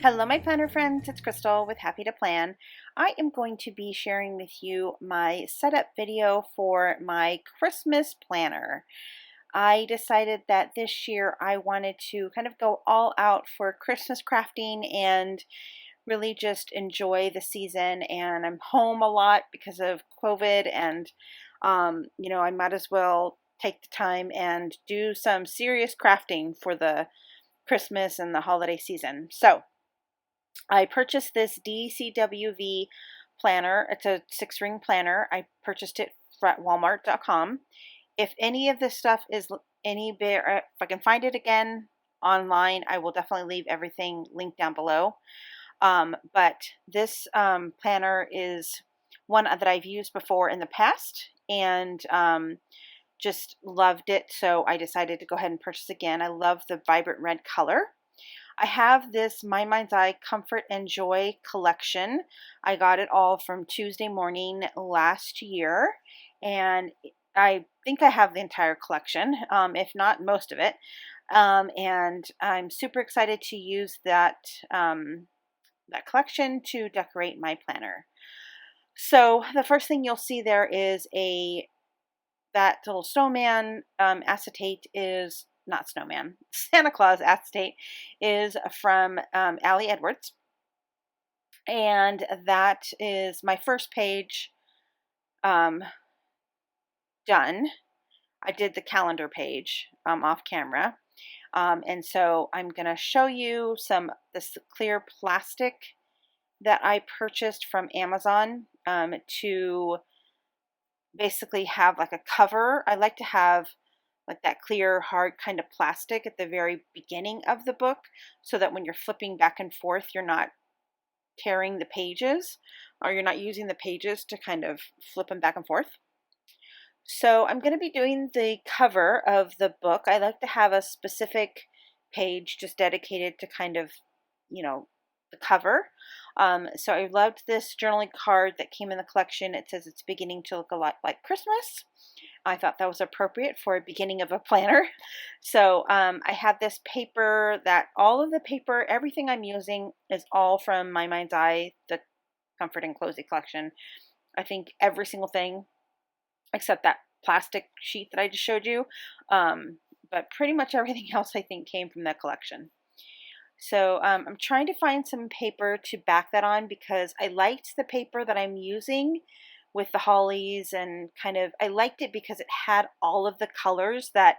Hello, my planner friends. It's Crystal with Happy to Plan. I am going to be sharing with you my setup video for my Christmas planner. I decided that this year I wanted to kind of go all out for Christmas crafting and really just enjoy the season. And I'm home a lot because of COVID, and I might as well take the time and do some serious crafting for the Christmas and the holiday season. So I purchased this DCWV planner. It's a 6-ring planner. I purchased it at Walmart.com. If any of this stuff is any bit, if I can find it again online, I will definitely leave everything linked down below. But this planner is one that I've used before in the past, and just loved it. So I decided to go ahead and purchase again. I love the vibrant red color. I have this My Mind's Eye Comfort and Joy collection. I got it all from Tuesday Morning last year, and I think I have the entire collection, if not most of it. And I'm super excited to use that collection to decorate my planner. So the first thing you'll see there is that little snowman. Acetate is not snowman. Santa Claus acetate is from Allie Edwards, and that is my first page done. I did the calendar page off camera, and so I'm gonna show you this clear plastic that I purchased from Amazon to basically have like a cover. I like to have like that clear, hard kind of plastic at the very beginning of the book, so that when you're flipping back and forth, you're not tearing the pages, or you're not using the pages to kind of flip them back and forth. So I'm going to be doing the cover of the book. I like to have a specific page just dedicated to kind of, the cover. So I loved this journaling card that came in the collection. It says it's beginning to look a lot like Christmas. I thought that was appropriate for a beginning of a planner. So I have this paper that all of the paper, everything I'm using is all from My Mind's Eye, the Comfort and Cozy collection. I think every single thing except that plastic sheet that I just showed you. But pretty much everything else I think came from that collection. So I'm trying to find some paper to back that on, because I liked the paper that I'm using with the hollies, and I liked it because it had all of the colors that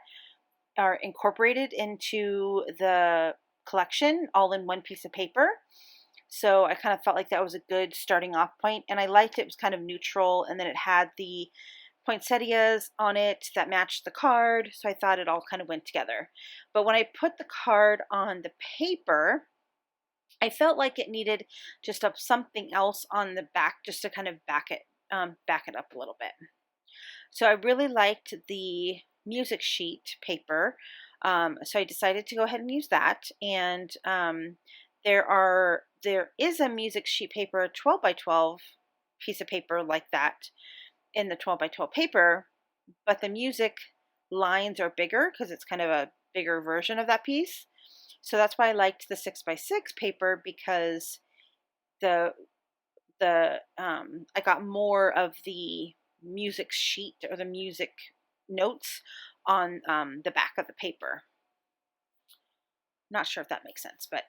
are incorporated into the collection all in one piece of paper. So I kind of felt like that was a good starting off point, and I liked it. It was kind of neutral, and then it had the poinsettias on it that matched the card, so I thought it all kind of went together. But when I put the card on the paper, I felt like it needed just something else on the back, just to kind of back it up a little bit. So I really liked the music sheet paper, so I decided to go ahead and use that. And there is a music sheet paper, 12 by 12 piece of paper like that in the 12 by 12 paper, but the music lines are bigger because it's kind of a bigger version of that piece. So that's why I liked the 6 by 6 paper, because I got more of the music sheet or the music notes on the back of the paper. Not sure if that makes sense, but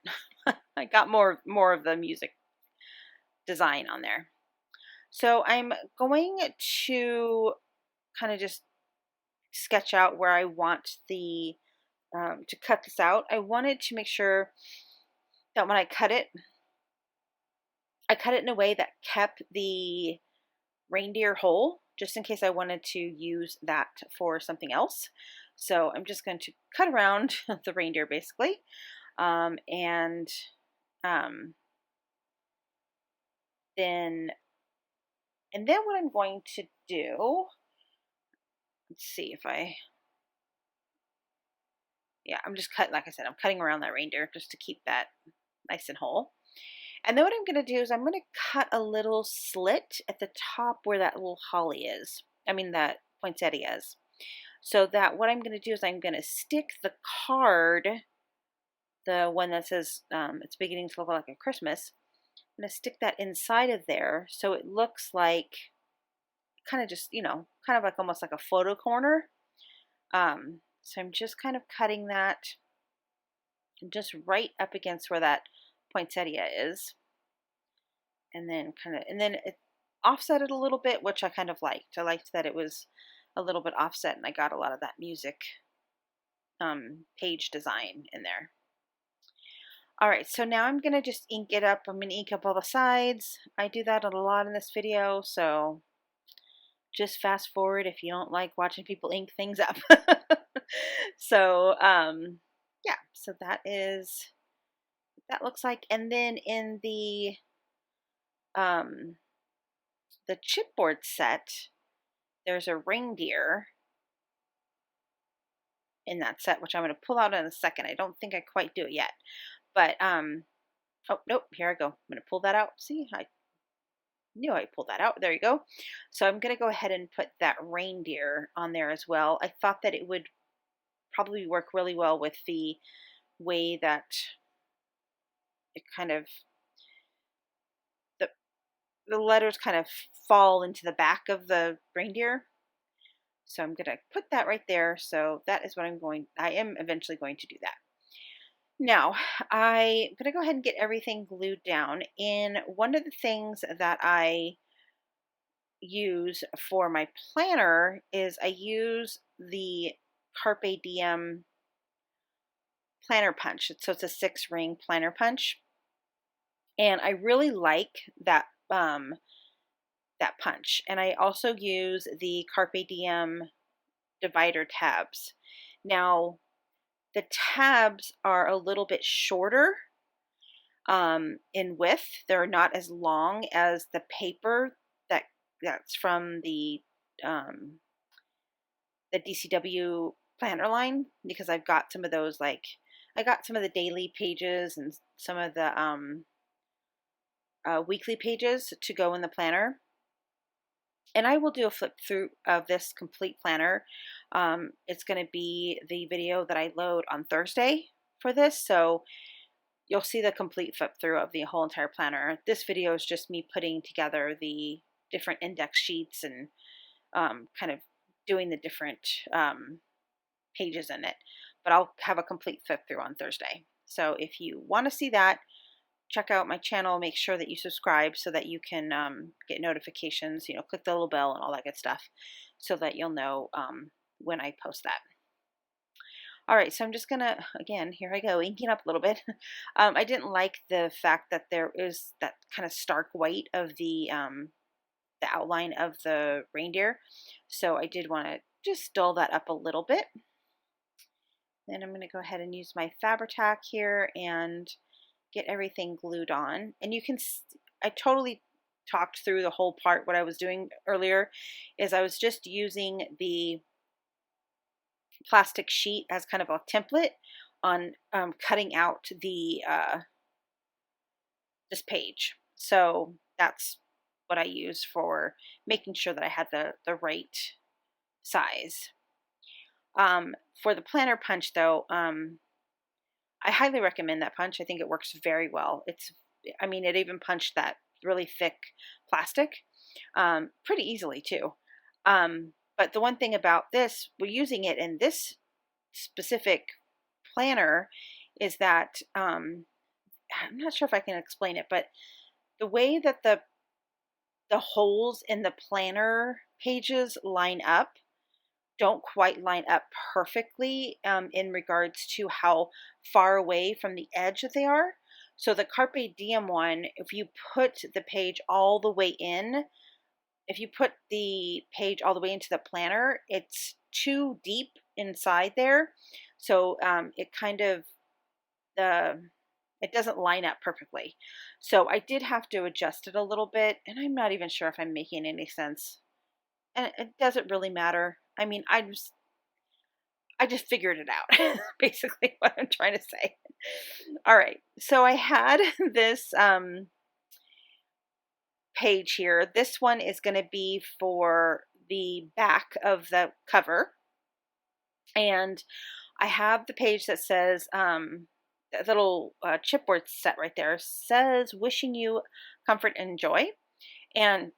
I got more of the music design on there. So I'm going to kind of just sketch out where I want to cut this out. I wanted to make sure that when I cut it in a way that kept the reindeer whole, just in case I wanted to use that for something else. So I'm just going to cut around the reindeer basically, and then what I'm going to do, let's see if I'm just like I said, I'm cutting around that reindeer just to keep that nice and whole. And then what I'm going to do is I'm going to cut a little slit at the top where that little holly is. That poinsettia is. So that what I'm going to do is I'm going to stick the card the one that says it's beginning to look like a Christmas. I'm going to stick that inside of there so it looks like kind of just, kind of like almost like a photo corner. So I'm just kind of cutting that just right up against where that poinsettia is. And then it offset it a little bit, which I kind of liked. I liked that it was a little bit offset and I got a lot of that music page design in there. All right, so now I'm going to just ink it up. I'm going to ink up all the sides. I do that a lot in this video, so just fast forward if you don't like watching people ink things up. So, yeah, so that is what that looks like. And then in the chipboard set, there's a reindeer in that set, which I'm going to pull out in a second. I don't think I quite do it yet, but oh nope, here I go. I'm going to pull that out. See, I knew I pulled that out. There you go. So I'm going to go ahead and put that reindeer on there as well. I thought that it would probably work really well with the way that it kind of the letters kind of fall into the back of the reindeer. So I'm going to put that right there. So that is what I am eventually going to do that. Now, I'm going to go ahead and get everything glued down. And one of the things that I use for my planner is I use the Carpe Diem planner punch. So it's a 6-ring planner punch. And I really like that that punch. And I also use the Carpe Diem divider tabs. Now, the tabs are a little bit shorter in width. They're not as long as the paper that's from the DCW planner line, because I've got some of those, like I got some of the daily pages and some of the weekly pages to go in the planner. And I will do a flip through of this complete planner. It's going to be the video that I load on Thursday for this, so you'll see the complete flip through of the whole entire planner. This video is just me putting together the different index sheets and kind of doing the different pages in it. But I'll have a complete flip through on Thursday. So if you want to see that, check out my channel. Make sure that you subscribe so that you can get notifications. Click the little bell and all that good stuff so that you'll know when I post that. All right, so I'm just gonna, again, here I go, inking up a little bit. I didn't like the fact that there is that kind of stark white of the outline of the reindeer, so I did want to just dull that up a little bit. Then I'm going to go ahead and use my Fabri-Tac here and get everything glued on. And you can, I totally talked through the whole part. What I was doing earlier is I was just using the plastic sheet as kind of a template on cutting out the this page. So that's what I use for making sure that I had the right size. For the planner punch though, I highly recommend that punch. I think it works very well. It even punched that really thick plastic pretty easily too. But the one thing about this, we're using it in this specific planner, is that I'm not sure if I can explain it, but the way that the holes in the planner pages line up don't quite line up perfectly in regards to how far away from the edge that they are. So the Carpe Diem one, if you put the page all the way in, if you put the page all the way into the planner, it's too deep inside there. So it kind of, it doesn't line up perfectly. So I did have to adjust it a little bit, and I'm not even sure if I'm making any sense. And it doesn't really matter. I mean, I just figured it out, basically what I'm trying to say. All right, so I had this page here. This one is going to be for the back of the cover. And I have the page that says, that little chipboard set right there says wishing you comfort and joy. And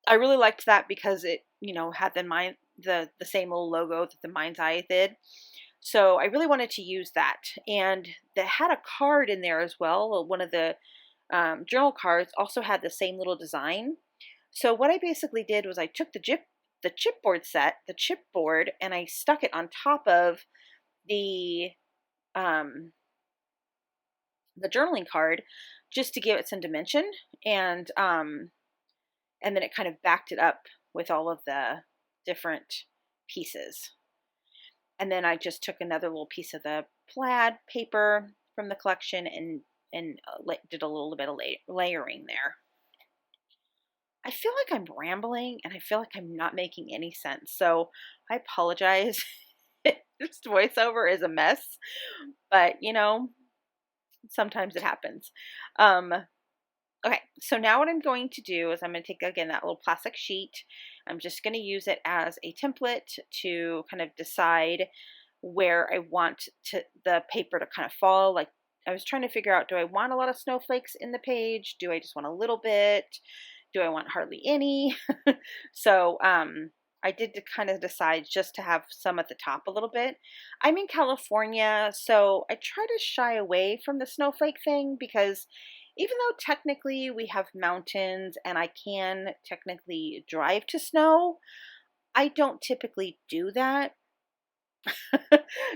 I really liked that because it, had the same little logo that the mind's eye did. So I really wanted to use that. And they had a card in there as well. One of the journal cards also had the same little design. So what I basically did was I took the chipboard set, the chipboard, and I stuck it on top of the um, the journaling card just to give it some dimension, and then it kind of backed it up with all of the different pieces. And then I just took another little piece of the plaid paper from the collection and did a little bit of layering there. I feel like I'm rambling and I feel like I'm not making any sense. So I apologize. This voiceover is a mess, but sometimes it happens. Okay, so now what I'm going to do is I'm going to take, again, that little plastic sheet. I'm just going to use it as a template to kind of decide where I want the paper to kind of fall. Like, I was trying to figure out, do I want a lot of snowflakes in the page? Do I just want a little bit? Do I want hardly any? So I did to kind of decide just to have some at the top a little bit. I'm in California, so I try to shy away from the snowflake thing because even though technically we have mountains and I can technically drive to snow, I don't typically do that.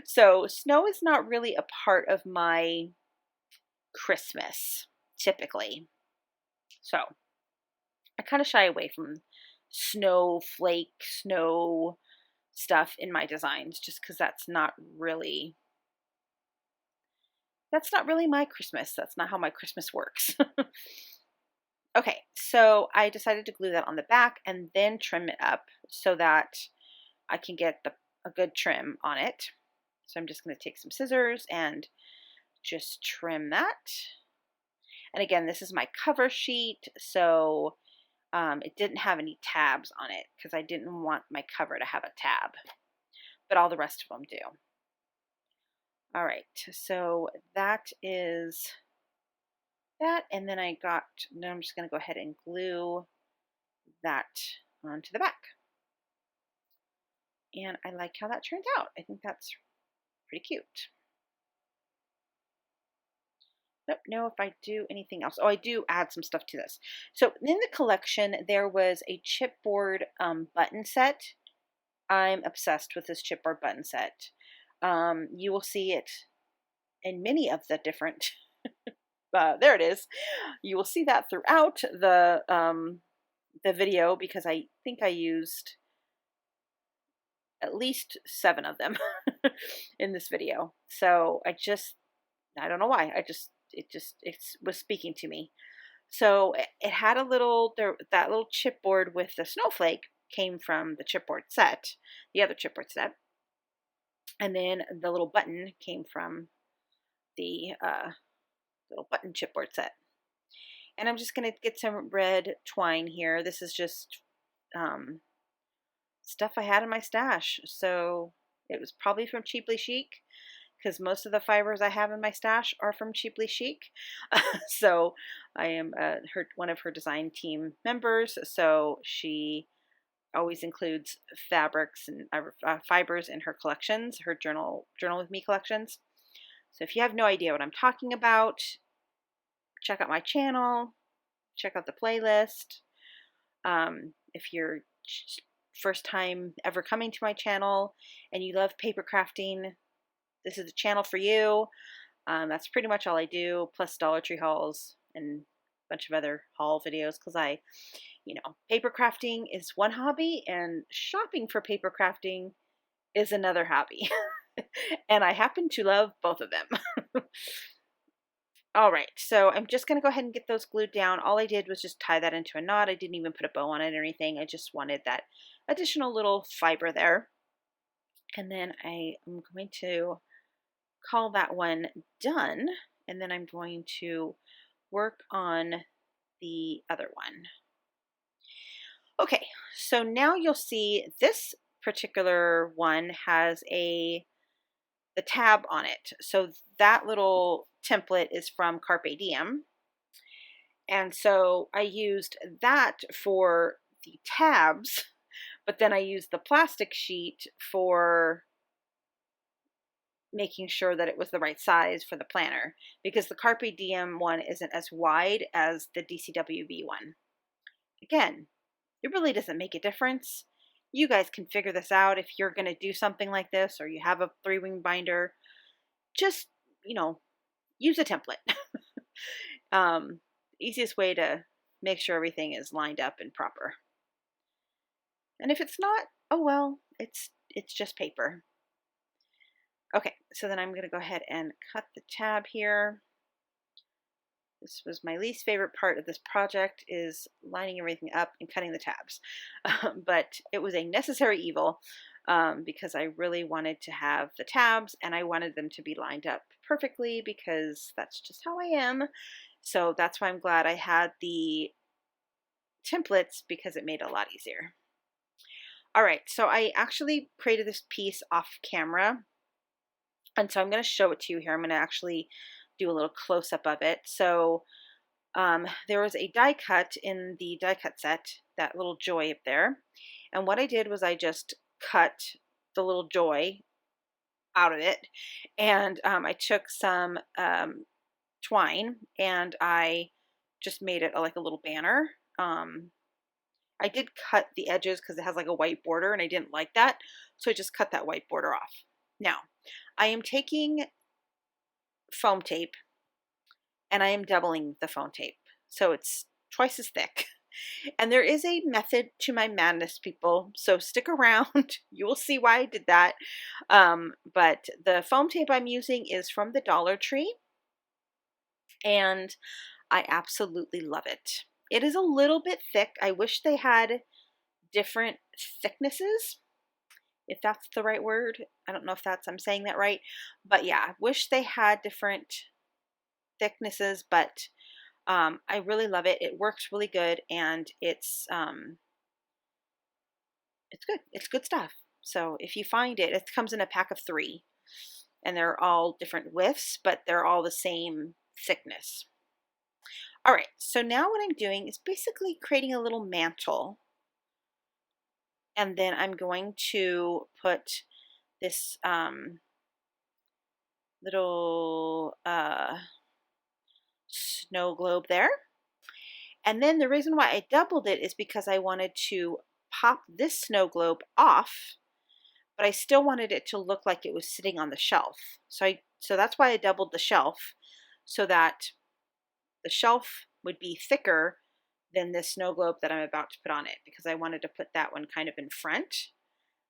So snow is not really a part of my Christmas, typically. So I kind of shy away from snow stuff in my designs just because that's not really my Christmas. That's not how my Christmas works. Okay, so I decided to glue that on the back and then trim it up so that I can get a good trim on it. So I'm just going to take some scissors and just trim that. And again, this is my cover sheet, so it didn't have any tabs on it because I didn't want my cover to have a tab, but all the rest of them do. All right, so that is that, and then now I'm just going to go ahead and glue that onto the back. And I like how that turned out. I think that's pretty cute. Don't know if I do anything else. Oh, I do add some stuff to this. So in the collection, there was a chipboard button set. I'm obsessed with this chipboard button set. You will see it in many of the different, there it is. You will see that throughout the video because I think I used at least 7 of them in this video. So I don't know why. It was speaking to me. So it had that little chipboard with the snowflake came from the chipboard set, the other chipboard set. And then the little button came from the little button chipboard set. And I'm just going to get some red twine here. This is just stuff I had in my stash. So it was probably from Cheaply Chic, because most of the fibers I have in my stash are from Cheaply Chic. So I am one of her design team members, so she always includes fabrics and fibers in her collections, her Journal with Me collections. So if you have no idea what I'm talking about, check out my channel, check out the playlist. If you're first time ever coming to my channel and you love paper crafting, this is the channel for you. That's pretty much all I do, plus Dollar Tree hauls and a bunch of other haul videos, because paper crafting is one hobby and shopping for paper crafting is another hobby. And I happen to love both of them. All right, so I'm just going to go ahead and get those glued down. All I did was just tie that into a knot. I didn't even put a bow on it or anything. I just wanted that additional little fiber there. And then I am going to call that one done, and then I'm going to work on the other one. Okay, so now you'll see this particular one has a the tab on it. So that little template is from Carpe Diem. And so I used that for the tabs, but then I used the plastic sheet for making sure that it was the right size for the planner, because the Carpe Diem one isn't as wide as the DCWB one. Again, it really doesn't make a difference. You guys can figure this out if you're going to do something like this, or you have a 3-wing binder. Just, use a template. Easiest way to make sure everything is lined up and proper. And if it's not, oh well, it's just paper. Okay, so then I'm going to go ahead and cut the tab here. This was my least favorite part of this project, is lining everything up and cutting the tabs. But it was a necessary evil, because I really wanted to have the tabs and I wanted them to be lined up perfectly, because that's just how I am. So that's why I'm glad I had the templates, because it made it a lot easier. All right, so I actually created this piece off camera, and so I'm going to show it to you here. I'm going to actually do a little close-up of it. So there was a die cut in the die cut set, that little joy up there. And what I did was I just cut the little joy out of it. And I took some twine and I just made it like a little banner. I did cut the edges because it has like a white border and I didn't like that. So I just cut that white border off. Now, I am taking foam tape and I am doubling the foam tape. So it's twice as thick. And there is a method to my madness, people. So stick around. You will see why I did that. But the foam tape I'm using is from the Dollar Tree. And I absolutely love it. It is a little bit thick. I wish they had different thicknesses, if that's the right word. I don't know if I'm saying that right. But yeah, wish they had different thicknesses, but I really love it. It works really good, and it's good. It's good stuff. So if you find it, it comes in a pack of 3, and they're all different widths, but they're all the same thickness. All right, so now what I'm doing is basically creating a little mantle, and then I'm going to put this little snow globe there. And then the reason why I doubled it is because I wanted to pop this snow globe off, but I still wanted it to look like it was sitting on the shelf. So that's why I doubled the shelf, so that the shelf would be thicker than this snow globe that I'm about to put on it, because I wanted to put that one kind of in front,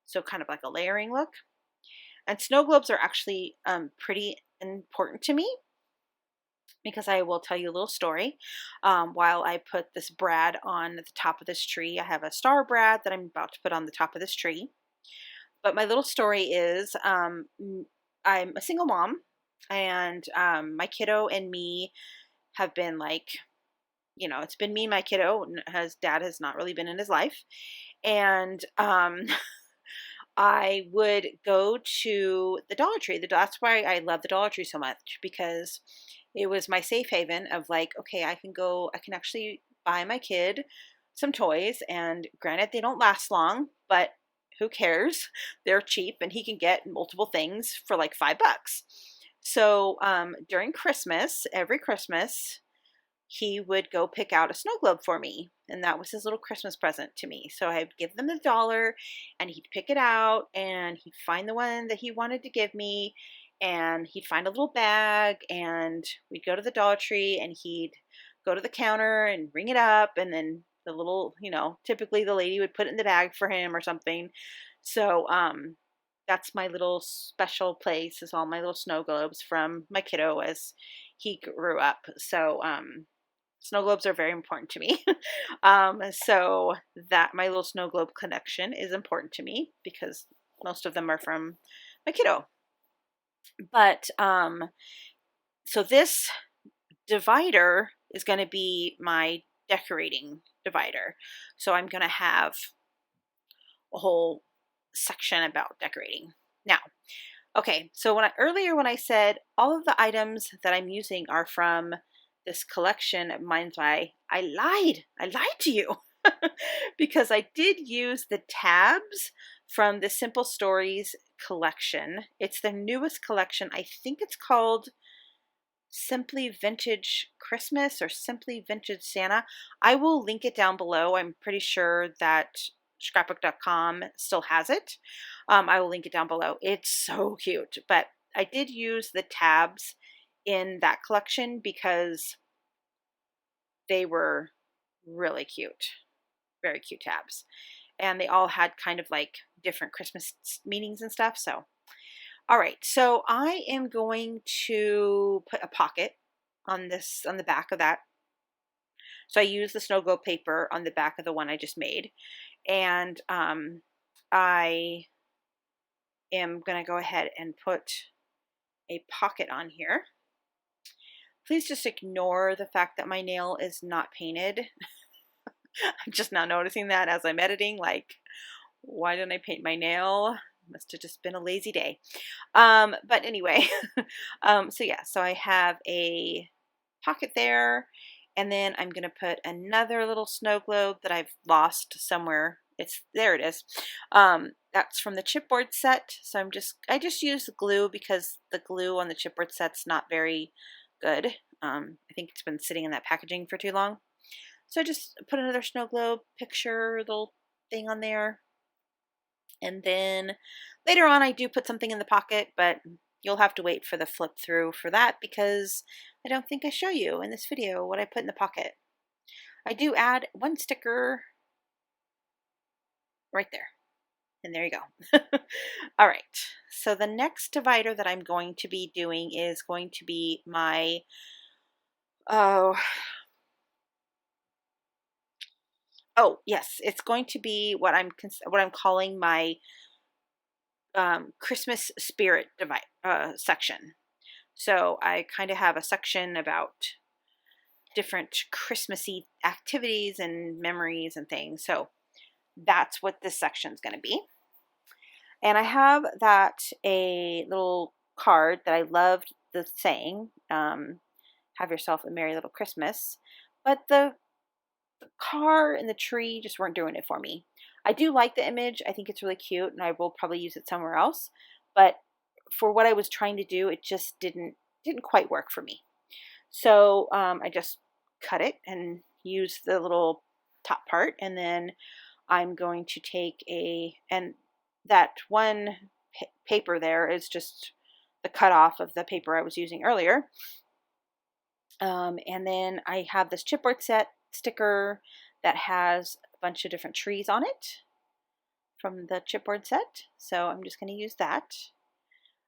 so kind of like a layering look. And snow globes are actually pretty important to me, because I will tell you a little story. While I put this brad on the top of this tree, I have a star brad that I'm about to put on the top of this tree. But my little story is I'm a single mom, and my kiddo and me have been like, it's been me and my kiddo. Dad has not really been in his life. And I would go to the Dollar Tree. That's why I love the Dollar Tree so much, because it was my safe haven of like, okay, I can actually buy my kid some toys, and granted, they don't last long, but who cares? They're cheap, and he can get multiple things for like $5. So during Christmas, every Christmas, he would go pick out a snow globe for me, and that was his little Christmas present to me. So I'd give them $1, and he'd pick it out, and he'd find the one that he wanted to give me, and he'd find a little bag, and we'd go to the Dollar Tree, and he'd go to the counter and ring it up, and then the little, typically the lady would put it in the bag for him or something. So that's my little special place, is all my little snow globes from my kiddo as he grew up. So snow globes are very important to me. So that my little snow globe collection is important to me, because most of them are from my kiddo. But so this divider is going to be my decorating divider. So I'm going to have a whole section about decorating. Now, Okay, so earlier when I said all of the items that I'm using are from this collection of Mind's Eye, I lied. I lied to you because I did use the tabs from the Simple Stories collection. It's the newest collection. I think it's called Simply Vintage Christmas or Simply Vintage Santa. I will link it down below. I'm pretty sure that scrapbook.com still has it. I will link it down below. It's so cute, but I did use the tabs in that collection because they were really cute, very cute tabs. And they all had kind of like different Christmas meanings and stuff. So all right, so I am going to put a pocket on the back of that. So I use the snow globe paper on the back of the one I just made. And I am going to go ahead and put a pocket on here. Please just ignore the fact that my nail is not painted. I'm just now noticing that as I'm editing, like, why didn't I paint my nail? Must have just been a lazy day. But anyway, so yeah, so I have a pocket there, and then I'm gonna put another little snow globe that I've lost somewhere. There it is. That's from the chipboard set. So I just use the glue because the glue on the chipboard set's not very good. I think it's been sitting in that packaging for too long. So I just put another snow globe picture little thing on there. And then later on I do put something in the pocket, but you'll have to wait for the flip through for that because I don't think I show you in this video what I put in the pocket. I do add one sticker right there. And there you go. All right. So the next divider that I'm going to be doing is going to be my, oh yes, it's going to be what I'm calling my Christmas spirit section. So I kind of have a section about different Christmassy activities and memories and things. So that's what this section is going to be. And I have a little card that I loved the saying, have yourself a merry little Christmas. But the car and the tree just weren't doing it for me. I do like the image. I think it's really cute and I will probably use it somewhere else. But for what I was trying to do, it just didn't quite work for me. So I just cut it and use the little top part, and then I'm going to take and that one paper there is just the cutoff of the paper I was using earlier. And then I have this chipboard set sticker that has a bunch of different trees on it from the chipboard set. So I'm just going to use that.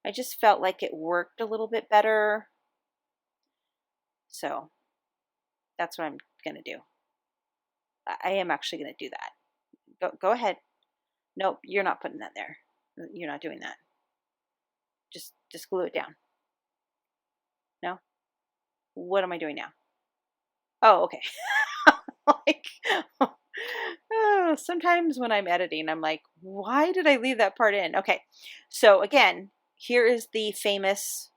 I just felt like it worked a little bit better. So that's what I'm going to do. I am actually going to do that. Go ahead. Nope, you're not putting that there. You're not doing that. Just glue it down. No? What am I doing now? Oh, okay. Like, sometimes when I'm editing, I'm like, why did I leave that part in? Okay, so again, here is the famous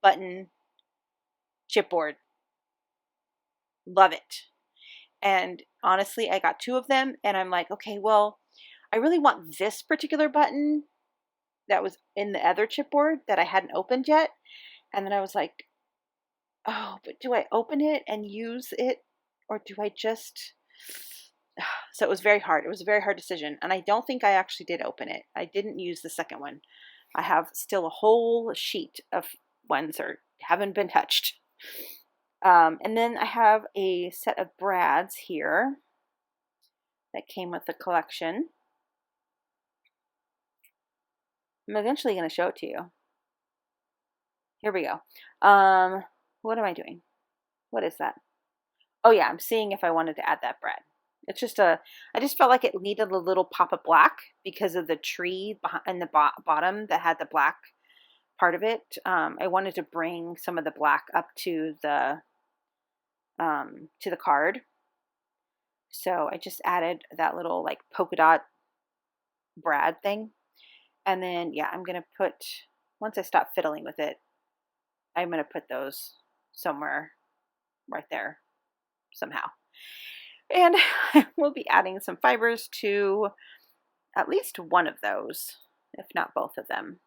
button chipboard. Love it. And honestly, I got 2 of them, and I'm like, okay, well, I really want this particular button that was in the other chipboard that I hadn't opened yet. And then I was like, oh, but do I open it and use it, or do I just... So it was very hard. It was a very hard decision. And I don't think I actually did open it. I didn't use the second one. I have still a whole sheet of ones that haven't been touched. And then I have a set of brads here that came with the collection. I'm eventually going to show it to you. Here we go. What am I doing? What is that? Oh yeah, I'm seeing if I wanted to add that brad. It's just I just felt like it needed a little pop of black because of the tree in the bottom that had the black part of it. I wanted to bring some of the black up to the card. So I just added that little polka dot brad thing. And then, yeah, I'm going to put once I stop fiddling with it, I'm going to put those somewhere right there somehow. And we'll be adding some fibers to at least one of those, if not both of them.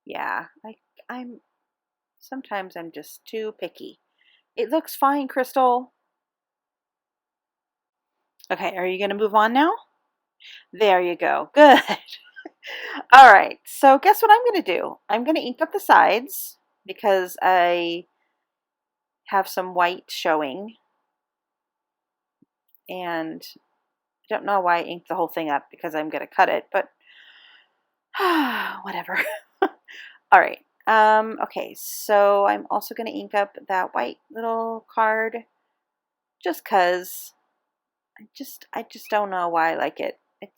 Yeah, sometimes I'm just too picky. It looks fine, Crystal. Okay, are you going to move on now? There you go. Good. All right, so guess what I'm going to do? I'm going to ink up the sides because I have some white showing. And I don't know why I inked the whole thing up because I'm going to cut it, but whatever. All right. Okay, so I'm also going to ink up that white little card just because I just don't know why I like it. I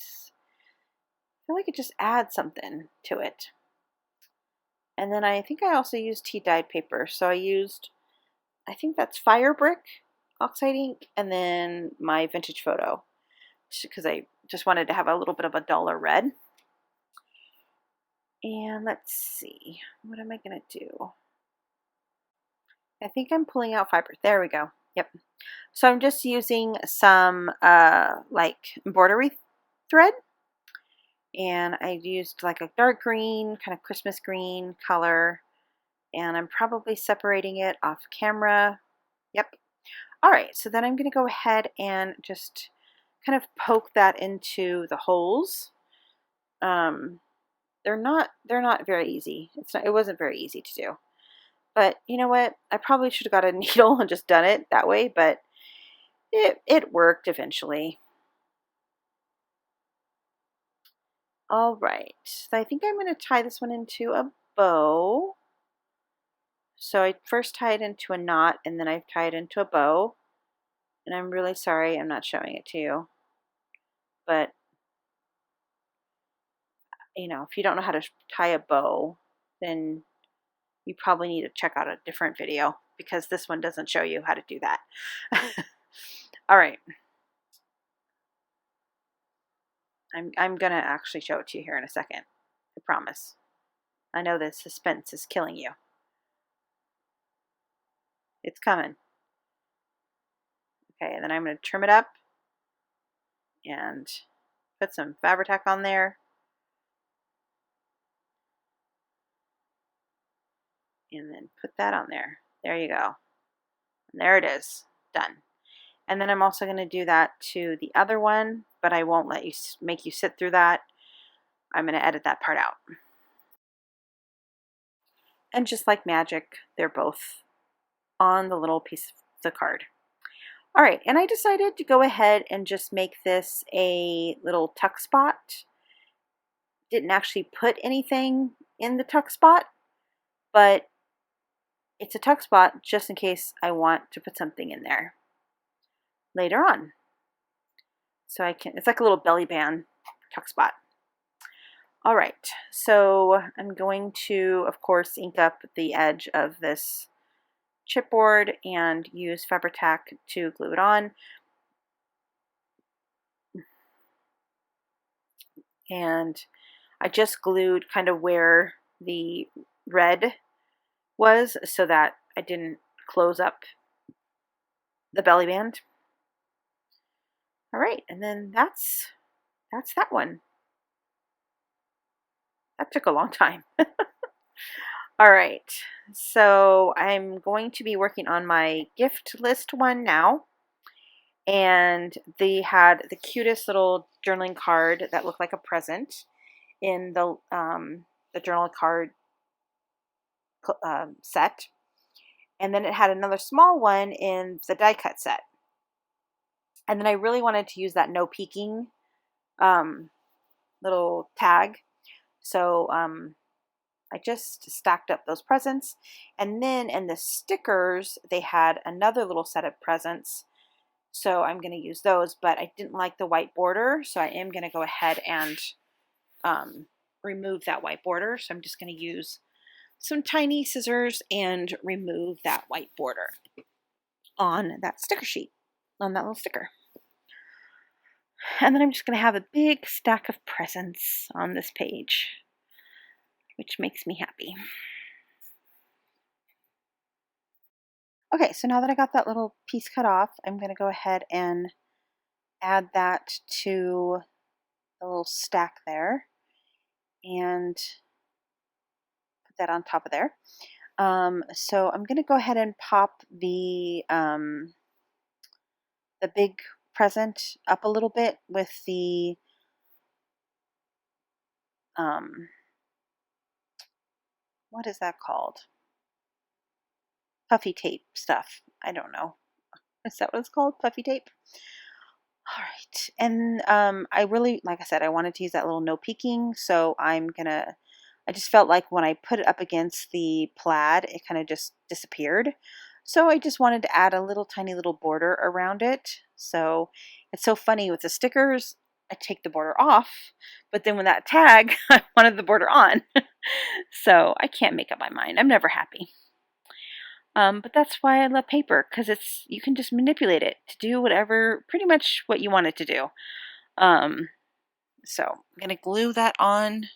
feel like it just adds something to it. And then I think I also used tea dyed paper. So I think that's Fire Brick oxide ink and then my vintage photo because I just wanted to have a little bit of a duller red. And let's see, what am I going to do? I think I'm pulling out fiber. There we go. Yep. So I'm just using some like embroidery thread. And I used like a dark green, kind of Christmas green color. And I'm probably separating it off camera. Yep. All right, so then I'm going to go ahead and just kind of poke that into the holes. They're not very easy. It wasn't very easy to do. But you know what? I probably should have got a needle and just done it that way, but it worked eventually. All right, so I think I'm going to tie this one into a bow. So I first tie it into a knot and then I've tied it into a bow. And I'm really sorry I'm not showing it to you. But, you know, if you don't know how to tie a bow, then you probably need to check out a different video because this one doesn't show you how to do that. All right. I'm going to actually show it to you here in a second. I promise. I know the suspense is killing you. It's coming. Okay, and then I'm going to trim it up and put some Fabri-Tac on there. And then put that on there. There you go. And there it is. Done. And then I'm also going to do that to the other one, but I won't make you sit through that. I'm going to edit that part out. And just like magic, they're both on the little piece of the card. All right, and I decided to go ahead and just make this a little tuck spot. Didn't actually put anything in the tuck spot, but it's a tuck spot just in case I want to put something in there later on. So it's like a little belly band tuck spot. All right, so I'm going to, of course, ink up the edge of this chipboard and use Fabri-Tac to glue it on. And I just glued kind of where the red was so that I didn't close up the belly band. All right, and then that's that one. That took a long time. All right, so I'm going to be working on my gift list one now. And they had the cutest little journaling card that looked like a present in the journal card set. And then it had another small one in the die cut set. And then I really wanted to use that no peeking little tag. So I just stacked up those presents. And then in the stickers, they had another little set of presents. So I'm going to use those, but I didn't like the white border. So I am going to go ahead and remove that white border. So I'm just going to use some tiny scissors and remove that white border on that sticker sheet, on that little sticker. And then I'm just going to have a big stack of presents on this page, which makes me happy. Okay, so now that I got that little piece cut off, I'm going to go ahead and add that to the little stack there and put that on top of there. So I'm going to go ahead and pop the big present up a little bit with the what is that called? Puffy tape stuff. I don't know. Is that what it's called? Puffy tape? All right. And I really, like I said, I wanted to use that little no peeking. So I just felt like when I put it up against the plaid, it kind of just disappeared. So I just wanted to add a little tiny little border around it. So it's so funny with the stickers, I take the border off, but then with that tag, I wanted the border on. So I can't make up my mind. I'm never happy. But that's why I love paper, because you can just manipulate it to do whatever, pretty much what you want it to do. So I'm going to glue that on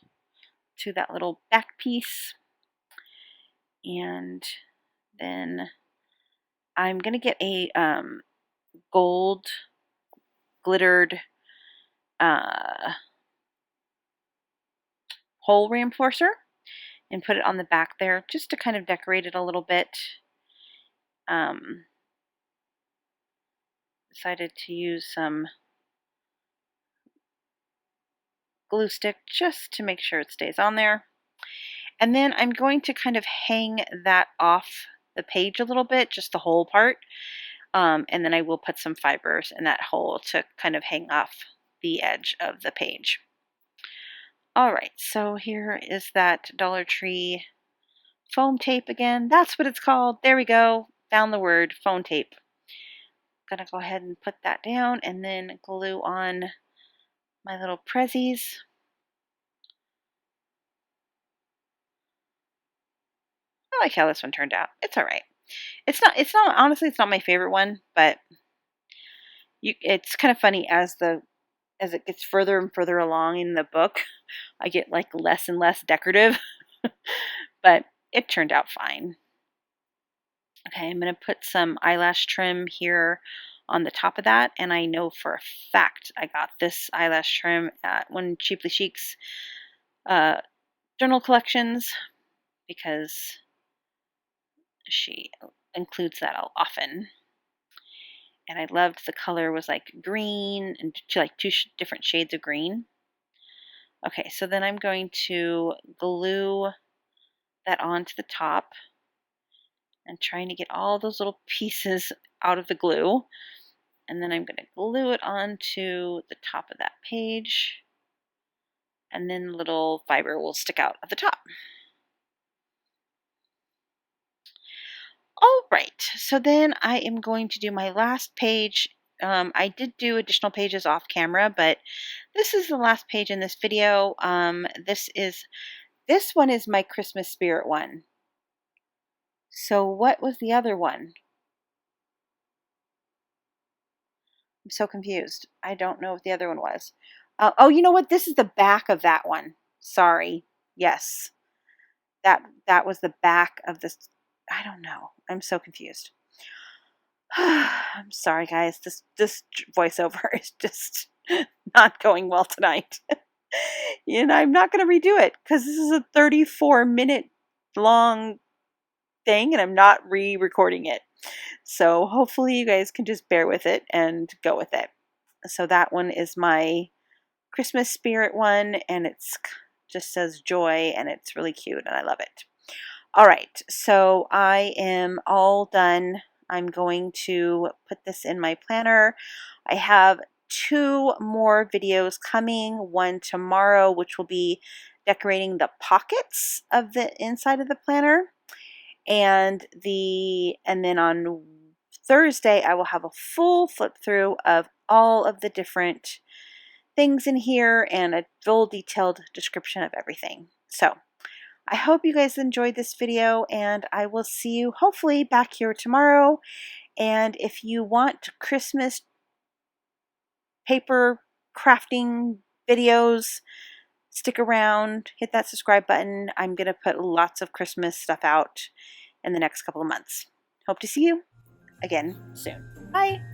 to that little back piece, and then I'm going to get a gold glittered hole reinforcer and put it on the back there just to kind of decorate it a little bit. Decided to use some glue stick just to make sure it stays on there. And then I'm going to kind of hang that off the page a little bit, just the whole part. And then I will put some fibers in that hole to kind of hang off the edge of the page. All right, so here is that Dollar Tree foam tape again. That's what it's called. There we go. Found the word, foam tape. I'm gonna go ahead and put that down and then glue on my little prezzies. I like how this one turned out. It's all right. It's not honestly, it's not my favorite one, but it's kind of funny as it gets further and further along in the book, I get like less and less decorative, but it turned out fine. Okay, I'm going to put some eyelash trim here on the top of that, and I know for a fact I got this eyelash trim at one Cheaply Chic's journal collections because she includes that often. And I loved the color was like green and like two different shades of green. Okay, so then I'm going to glue that onto the top and trying to get all those little pieces out of the glue. And then I'm going to glue it onto the top of that page. And then the little fiber will stick out of the top. All right, so then I am going to do my last page. I did do additional pages off camera, but this is the last page in this video. This one is my Christmas spirit one. So what was the other one? I'm so confused. I don't know what the other one was. Oh, you know what? This is the back of that one. Sorry. Yes. That was the back of this. I don't know. I'm so confused. I'm sorry, guys. This voiceover is just not going well tonight. And I'm not going to redo it because this is a 34-minute long thing and I'm not re-recording it. So hopefully you guys can just bear with it and go with it. So that one is my Christmas spirit one, and it's just says joy, and it's really cute, and I love it. All right, so I am all done. I'm going to put this in my planner. I have 2 more videos coming, one tomorrow, which will be decorating the pockets of the inside of the planner. And then on Thursday, I will have a full flip through of all of the different things in here and a full detailed description of everything. So I hope you guys enjoyed this video, and I will see you hopefully back here tomorrow. And if you want Christmas paper crafting videos. Stick around, hit that subscribe button. I'm going to put lots of Christmas stuff out in the next couple of months. Hope to see you again soon. Bye.